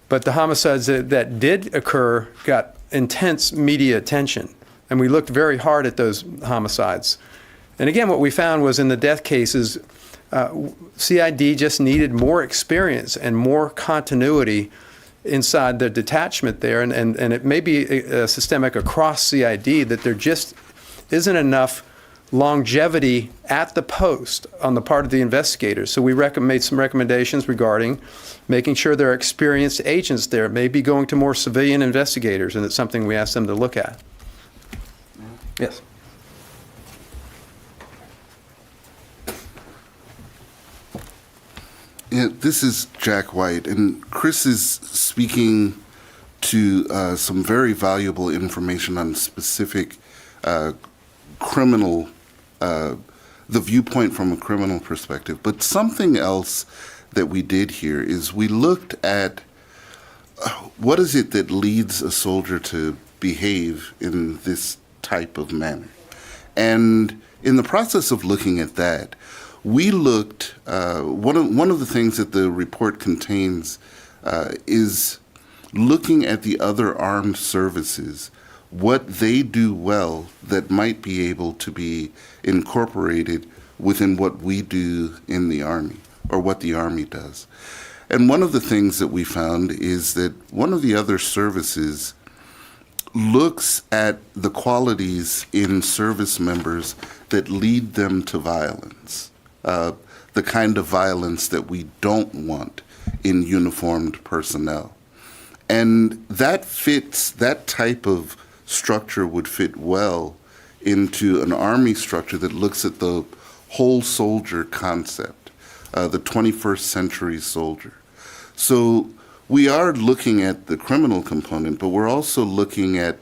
Speaker 8: But the homicides that did occur got intense media attention. And we looked very hard at those homicides. And again, what we found was in the death cases, CID just needed more experience and more continuity inside the detachment there. And it may be systemic across CID that there just isn't enough longevity at the post on the part of the investigators. So we made some recommendations regarding making sure there are experienced agents there, maybe going to more civilian investigators, and it's something we asked them to look at. Yes.
Speaker 17: Yeah, this is Jack White, and Chris is speaking to some very valuable information on specific criminal, the viewpoint from a criminal perspective. But something else that we did here is we looked at what is it that leads a soldier to behave in this type of manner? And in the process of looking at that, we looked, one of the things that the report contains is looking at the other armed services, what they do well that might be able to be incorporated within what we do in the Army, or what the Army does. And one of the things that we found is that one of the other services looks at the qualities in service members that lead them to violence, the kind of violence that we don't want in uniformed personnel. And that fits, that type of structure would fit well into an Army structure that looks at the whole soldier concept, the 21st century soldier. So we are looking at the criminal component, but we're also looking at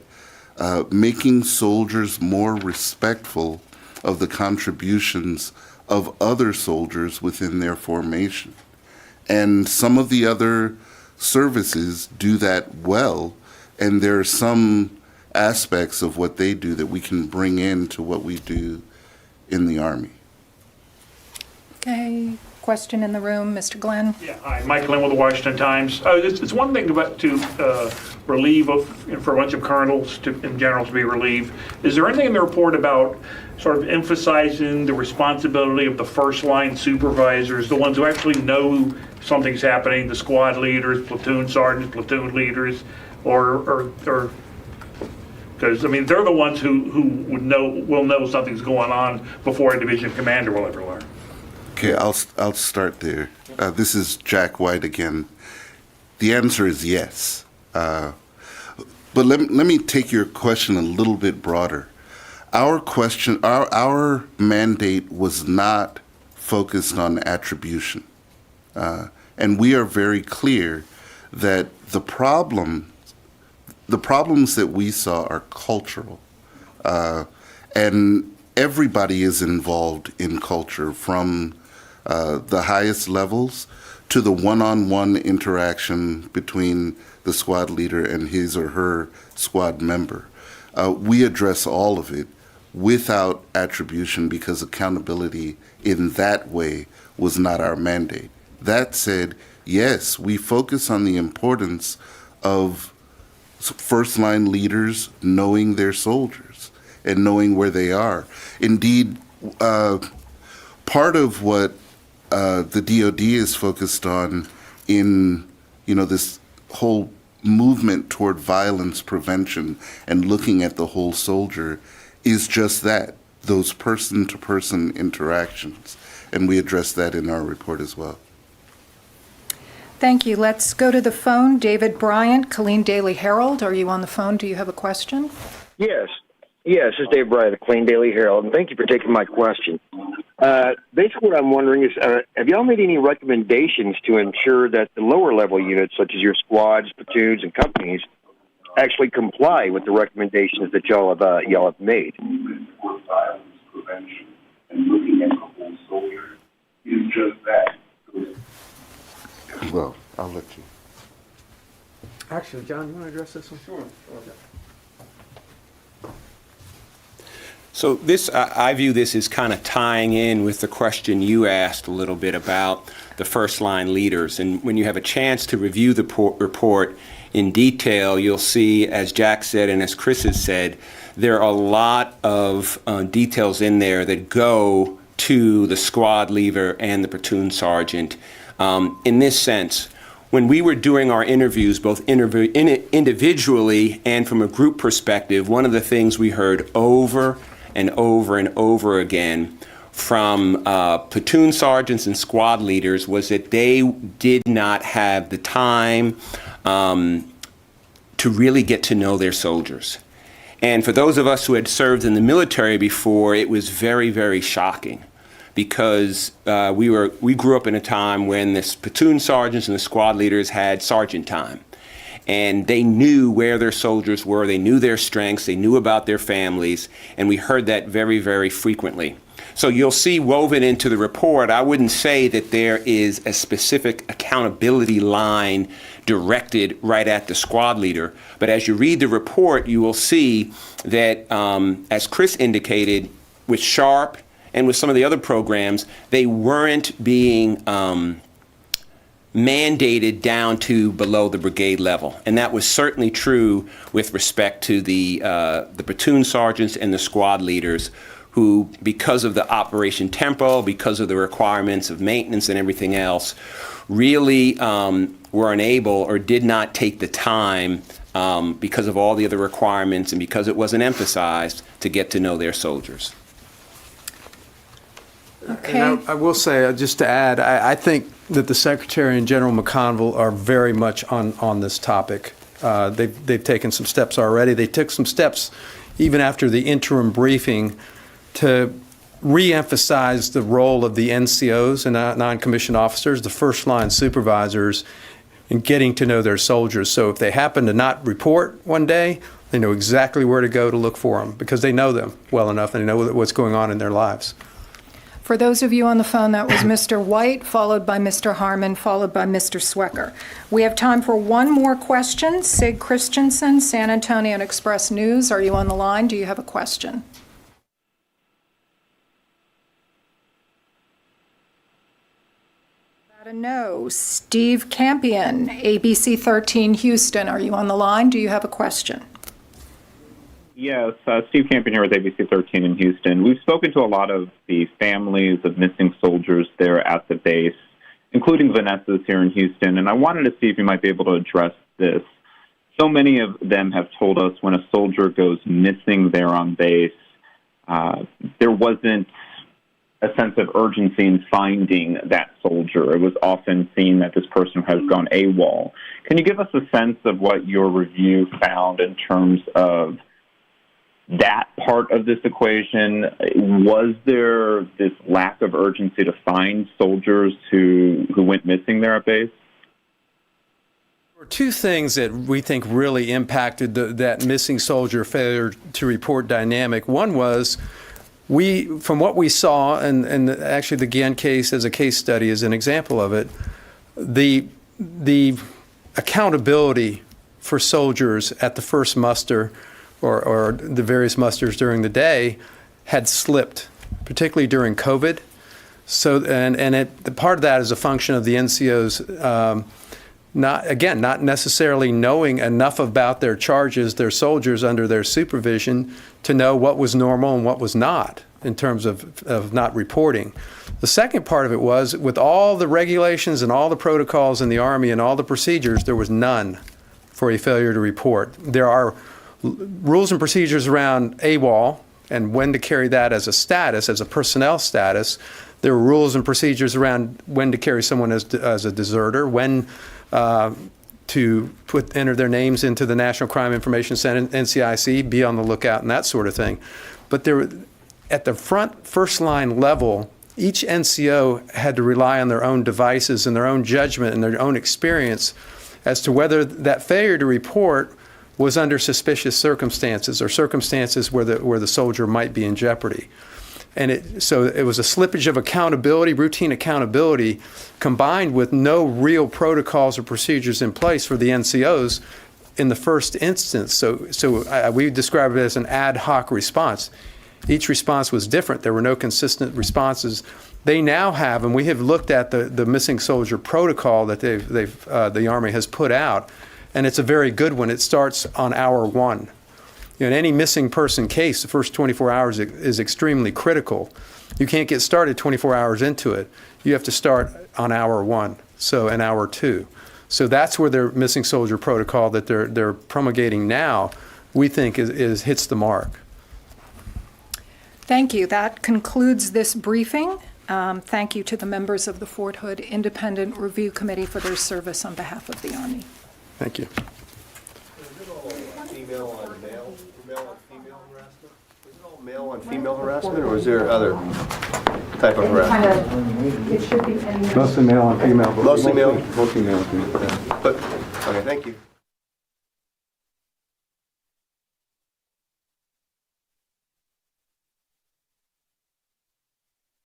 Speaker 17: making soldiers more respectful of the contributions of other soldiers within their formation. And some of the other services do that well, and there are some aspects of what they do that we can bring into what we do in the Army.
Speaker 7: Okay, question in the room, Mr. Glenn?
Speaker 5: Yeah, hi, Mike Glenn with the Washington Times. It's one thing about to relieve for a bunch of colonels in general to be relieved. Is there anything in the report about sort of emphasizing the responsibility of the first line supervisors, the ones who actually know something's happening, the squad leaders, platoon sergeants, platoon leaders, or because I mean they're the ones who will know something's going on before a division commander will ever learn.
Speaker 17: Okay, I'll start there. This is Jack White again. The answer is yes. But let me take your question a little bit broader. Our mandate was not focused on attribution. And we are very clear that the problems that we saw are cultural. And everybody is involved in culture, from the highest levels to the one-on-one interaction between the squad leader and his or her squad member. We address all of it without attribution because accountability in that way was not our mandate. That said, yes, we focus on the importance of first-line leaders knowing their soldiers and knowing where they are. Indeed, part of what the DoD is focused on in this whole movement toward violence prevention and looking at the whole soldier is just that, those person-to-person interactions. And we address that in our report as well.
Speaker 7: Thank you. Let's go to the phone. David Bryant, Killeen Daily Herald. Are you on the phone? Do you have a question?
Speaker 22: Yes. Yes, this is Dave Bryant of Killeen Daily Herald, and thank you for taking my question. Basically what I'm wondering is, have y'all made any recommendations to ensure that the lower level units, such as your squads, platoons, and companies, actually comply with the recommendations that y'all have made? Violence prevention and looking at the whole soldier is just that.
Speaker 17: Well, I'll let you.
Speaker 8: Actually, John, you want to address this one? Sure.
Speaker 19: So this, I view this as kind of tying in with the question you asked a little bit about the first line leaders. And when you have a chance to review the report in detail, you'll see, as Jack said and as Chris has said, there are a lot of details in there that go to the squad leader and the platoon sergeant. In this sense, when we were doing our interviews, both individually and from a group perspective, one of the things we heard over and over and over again from platoon sergeants and squad leaders was that they did not have the time to really get to know their soldiers. And for those of us who had served in the military before, it was very, very shocking, because we grew up in a time when the platoon sergeants and the squad leaders had sergeant time. and they knew where their soldiers were, they knew their strengths, they knew about their families, and we heard that very, very frequently. So you'll see woven into the report, I wouldn't say that there is a specific accountability line directed right at the squad leader, but as you read the report, you will see that, as Chris indicated, with SHARP and with some of the other programs, they weren't being mandated down to below the brigade level. And that was certainly true with respect to the platoon sergeants and the squad leaders who, because of the operation tempo, because of the requirements of maintenance and everything else, really were unable or did not take the time because of all the other requirements and because it wasn't emphasized to get to know their soldiers.
Speaker 7: Okay.
Speaker 8: And I will say, just to add, I think that the Secretary and General McConville are very much on this topic. They've taken some steps already. They took some steps even after the interim briefing to re-emphasize the role of the NCOs and non-commissioned officers, the first-line supervisors, in getting to know their soldiers. So if they happen to not report one day, they know exactly where to go to look for them because they know them well enough and they know what's going on in their lives.
Speaker 7: For those of you on the phone, that was Mr. White, followed by Mr. Harmon, followed by Mr. Swecker. We have time for one more question. Sig Christensen, San Antonio Express News. Are you on the line? Do you have a question? No. Steve Campion, ABC 13 Houston. Are you on the line? Do you have a question?
Speaker 1: Yes, Steve Campion here with ABC 13 in Houston. We've spoken to a lot of the families of missing soldiers there at the base, including Vanessa's here in Houston, and I wanted to see if you might be able to address this. So many of them have told us when a soldier goes missing there on base, there wasn't a sense of urgency in finding that soldier. It was often seen that this person has gone AWOL. Can you give us a sense of what your review found in terms of that part of this equation? Was there this lack of urgency to find soldiers who went missing there at base?
Speaker 8: There were two things that we think really impacted that missing soldier failure to report dynamic. One was from what we saw, and actually the Guillen case as a case study is an example of it, the accountability for soldiers at the first muster or the various musters during the day had slipped, particularly during COVID. So, the part of that is a function of the NCOs not necessarily knowing enough about their charges, their soldiers under their supervision, to know what was normal and what was not in terms of not reporting. The second part of it was, with all the regulations and all the protocols in the Army and all the procedures, there was none for a failure to report. There are rules and procedures around AWOL and when to carry that as a status, as a personnel status. There are rules and procedures around when to carry someone as a deserter, when to enter their names into the National Crime Information Center, NCIC, be on the lookout and that sort of thing. But there, at the first line level, each NCO had to rely on their own devices and their own judgment and their own experience as to whether that failure to report was under suspicious circumstances or circumstances where the soldier might be in jeopardy. And so it was a slippage of accountability, routine accountability, combined with no real protocols or procedures in place for the NCOs in the first instance. So we describe it as an ad hoc response. Each response was different. There were no consistent responses. They now have, and we have looked at the missing soldier protocol that the Army has put out, and it's a very good one. It starts on hour one. In any missing person case, the first 24 hours is extremely critical. You can't get started 24 hours into it. You have to start on hour one, so an hour two. So that's where their missing soldier protocol that they're promulgating now, we think hits the mark.
Speaker 7: Thank you. That concludes this briefing. Thank you to the members of the Fort Hood Independent Review Committee for their service on behalf of the Army.
Speaker 8: Thank you.
Speaker 3: Male on female harassment, or is there other type of harassment?
Speaker 7: It should be
Speaker 8: Mostly male on female.
Speaker 3: Mostly male?
Speaker 8: Mostly male.
Speaker 3: But, okay, thank you.